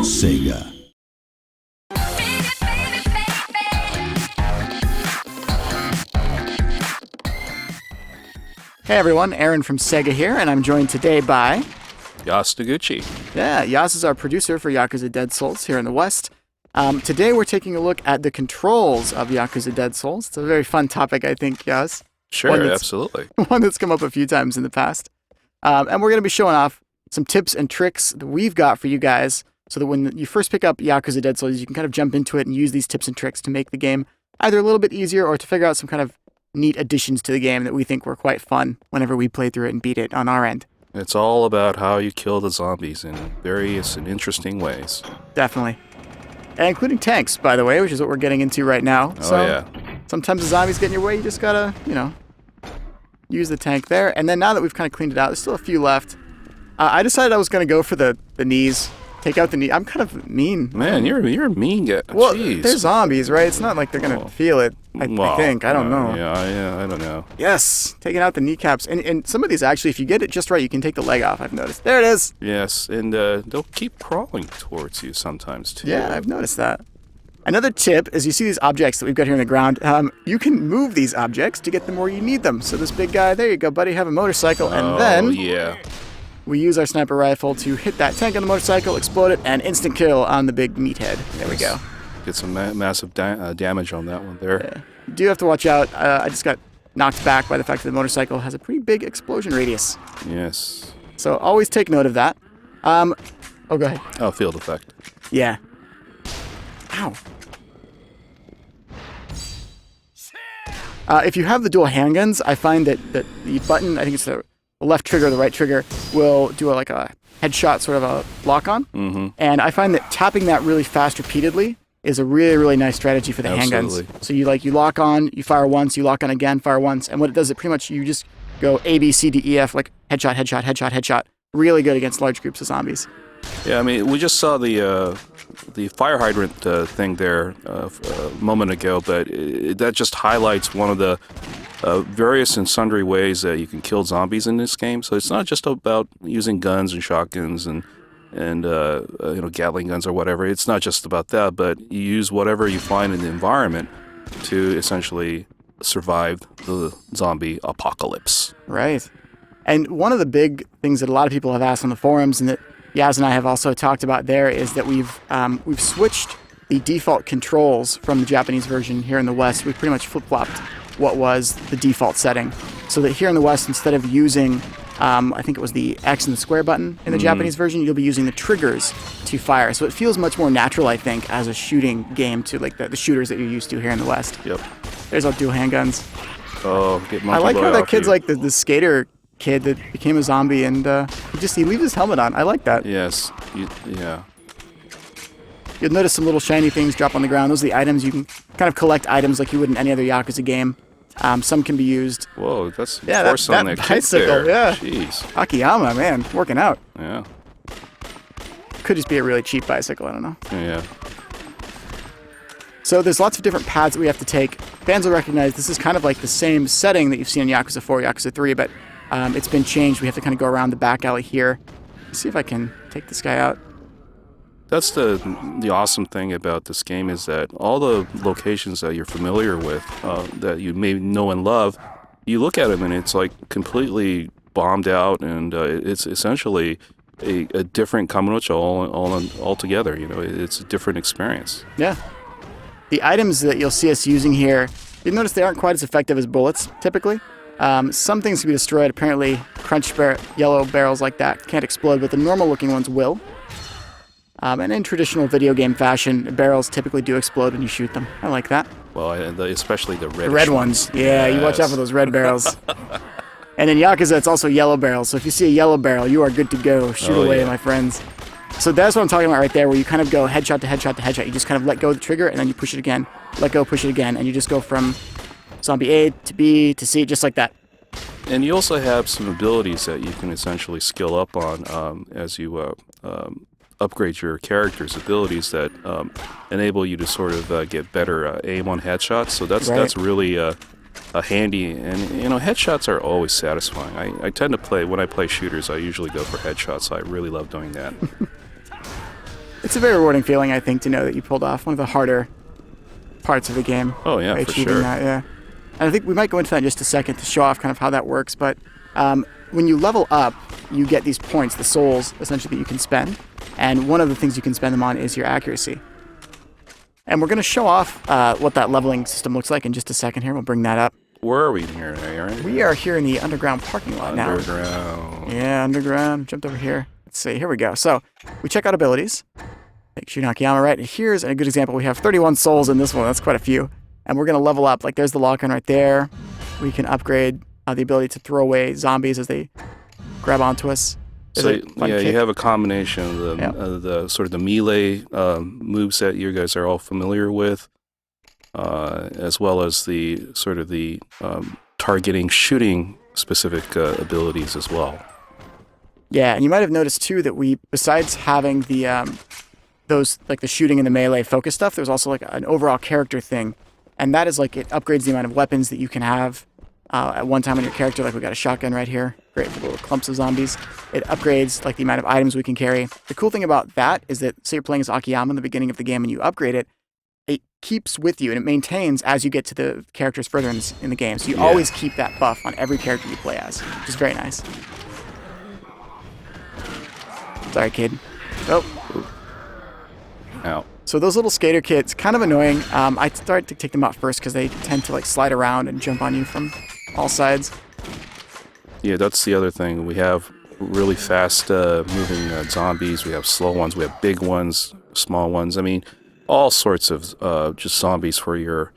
Sega. Hey everyone, Aaron from Sega here, and I'm joined today by... Yas Noguchi. Yeah, Yas is our producer for Yakuza Dead Souls here in the West. Today we're taking a look at the controls of Yakuza Dead Souls. It's a very fun topic, I think, Yas. Sure, absolutely. One that's come up a few times in the past. And we're going to be showing off some tips and tricks that we've got for you guys so that when you first pick up Yakuza Dead Souls, you can kind of jump into it and use these tips and tricks to make the game either a little bit easier or to figure out some kind of neat additions to the game that we think were quite fun whenever we play through it and beat it on our end. It's all about how you kill the zombies in various and interesting ways. Definitely. And including tanks, by the way, which is what we're getting into right now. Yeah. Sometimes the zombies get in your way, you just gotta, use the tank there. And then now that we've kind of cleaned it out, there's still a few left. I decided I was gonna go for the knees. Take out the knee. I'm kind of mean. Man, you're a mean guy. Well, Jeez. they're zombies, right? It's not like they're gonna feel it. I think. I don't know. Yeah, I don't know. Yes, taking out the kneecaps. And some of these, actually, if you get it just right, you can take the leg off, I've noticed. There it is. Yes, and they'll keep crawling towards you sometimes, too. Yeah, I've noticed that. Another tip is you see these objects that we've got here on the ground. You can move these objects to get them where you need them. So this big guy, there you go, buddy, have a motorcycle. And then we use our sniper rifle to hit that tank on the motorcycle, explode it, and instant kill on the big meathead. There we go. Get some massive damage on that one there. Yeah. You do have to watch out. I just got knocked back by the fact that the motorcycle has a pretty big explosion radius. Yes. So always take note of that. Go ahead. Oh, field effect. Yeah. Ow. If you have the dual handguns, I find that the button, I think it's the left trigger or the right trigger, will do a headshot sort of a lock-on. Mm-hmm. And I find that tapping that really fast repeatedly is a really, really nice strategy for the handguns. So you lock on, you fire once, you lock on again, fire once, and what it does, it pretty much, you just go A, B, C, D, E, F, like headshot, headshot, headshot, headshot. Really good against large groups of zombies. Yeah, I mean, we just saw the fire hydrant thing there a moment ago, but that just highlights one of the various and sundry ways that you can kill zombies in this game. So it's not just about using guns and shotguns and Gatling guns or whatever. It's not just about that, but you use whatever you find in the environment to essentially survive the zombie apocalypse. Right. And one of the big things that a lot of people have asked on the forums, and that Yaz and I have also talked about there, is that we've switched the default controls from the Japanese version here in the West. We've pretty much flip-flopped what was the default setting, so that here in the West, instead of using I think it was the X and the square button in the Japanese version, you'll be using the triggers to fire. So it feels much more natural, I think, as a shooting game to like the shooters that you're used to here in the West. Yep. There's our dual handguns. Oh, get monkey I like boy how that off kid's you. like the skater kid that became a zombie, and he leaves his helmet on. I like that. Yes. Yeah. You'll notice some little shiny things drop on the ground. Those are the items. You can kind of collect items like you would in any other Yakuza game. Some can be used. Whoa, that's that on that bicycle, there. yeah. Jeez. Akiyama, man, working out. Yeah. Could just be a really cheap bicycle, I don't know. Yeah. So there's lots of different paths that we have to take. Fans will recognize this is kind of like the same setting that you've seen in Yakuza 4, Yakuza 3, but it's been changed. We have to kind of go around the back alley here. Let's see if I can take this guy out. That's the awesome thing about this game, is that all the locations that you're familiar with, that you may know and love, you look at them and it's like completely bombed out, and it's essentially a different Kamurocho all together. It's a different experience. Yeah. The items that you'll see us using here, you'll notice they aren't quite as effective as bullets, typically. Some things can be destroyed. Apparently, yellow barrels like that can't explode, but the normal-looking ones will. And in traditional video game fashion, barrels typically do explode when you shoot them. I like that. Well, especially the red ones. Yeah, you watch out for those red barrels. And in Yakuza, it's also yellow barrels. So if you see a yellow barrel, you are good to go. Shoot away, my friends. So that's what I'm talking about right there, where you kind of go headshot to headshot to headshot. You just kind of let go of the trigger, and then you push it again. Let go, push it again, and you just go from zombie A to B to C, just like that. And you also have some abilities that you can essentially skill up on as you upgrade your character's abilities that enable you to sort of get better aim on headshots. So that's really handy. And headshots are always satisfying. I tend to when I play shooters, I usually go for headshots. So I really love doing that. It's a very rewarding feeling, I think, to know that you pulled off one of the harder parts of the game. Oh, yeah, by for achieving sure. that, yeah. And I think we might go into that in just a second to show off kind of how that works, but when you level up, you get these points, the souls, essentially, that you can spend. And one of the things you can spend them on is your accuracy. And we're going to show off what that leveling system looks like in just a second here. We'll bring that up. Where are we here, Aaron? We are here in the underground parking lot now. Underground. Yeah, underground. Jumped over here. Let's see. Here we go. So we check out abilities. Take Shooting Akiyama, right? Here's a good example. We have 31 souls in this one. That's quite a few. And we're going to level up. Like, there's the lock-on right there. We can upgrade the ability to throw away zombies as they grab onto us. So, yeah, you have a combination of the sort of the melee moves that you guys are all familiar with, as well as the sort of the targeting, shooting specific abilities as well. Yeah, and you might have noticed too that we, besides having the those like the shooting and the melee focus stuff, there's also like an overall character thing, and that is like it upgrades the amount of weapons that you can have at one time on your character. Like we got a shotgun right here, great for little clumps of zombies. It upgrades like the amount of items we can carry. The cool thing about that is that say you're playing as Akiyama in the beginning of the game and you upgrade it, it keeps with you and it maintains as you get to the characters further in the game. So you always keep that buff on every character you play as, which is very nice. Sorry, kid. Oh. Ow. So those little skater kits, kind of annoying. I started to take them out first because they tend to like slide around and jump on you from all sides. Yeah, that's the other thing. We have really fast moving zombies. We have slow ones. We have big ones, small ones. I mean, all sorts of just zombies for your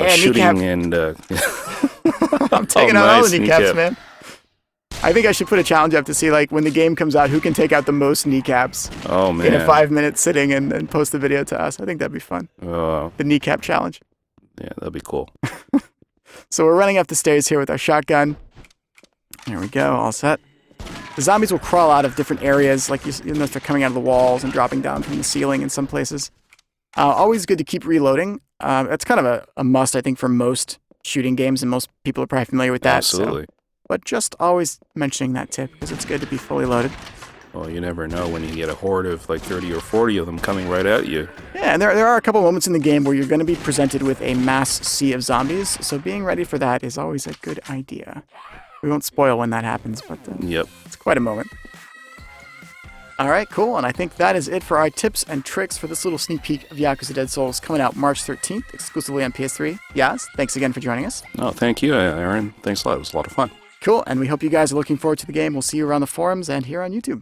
shooting and... I'm taking out all the kneecaps, man. I think I should put a challenge up to see, like, when the game comes out, who can take out the most kneecaps in a 5-minute sitting and post the video to us. I think that'd be fun. The kneecap challenge. Yeah, that'd be cool. So we're running up the stairs here with our shotgun. There we go, all set. The zombies will crawl out of different areas, like you notice they're coming out of the walls and dropping down from the ceiling in some places. Always good to keep reloading. That's kind of a must, I think, for most shooting games, and most people are probably familiar with that. Absolutely. So. But just always mentioning that tip, because it's good to be fully loaded. Well, you never know when you get a horde of like 30 or 40 of them coming right at you. Yeah, and there are a couple moments in the game where you're going to be presented with a mass sea of zombies, so being ready for that is always a good idea. We won't spoil when that happens, but it's quite a moment. All right, cool, and I think that is it for our tips and tricks for this little sneak peek of Yakuza Dead Souls coming out March 13th, exclusively on PS3. Yaz, thanks again for joining us. Oh, thank you, Aaron. Thanks a lot. It was a lot of fun. Cool, and we hope you guys are looking forward to the game. We'll see you around the forums and here on YouTube.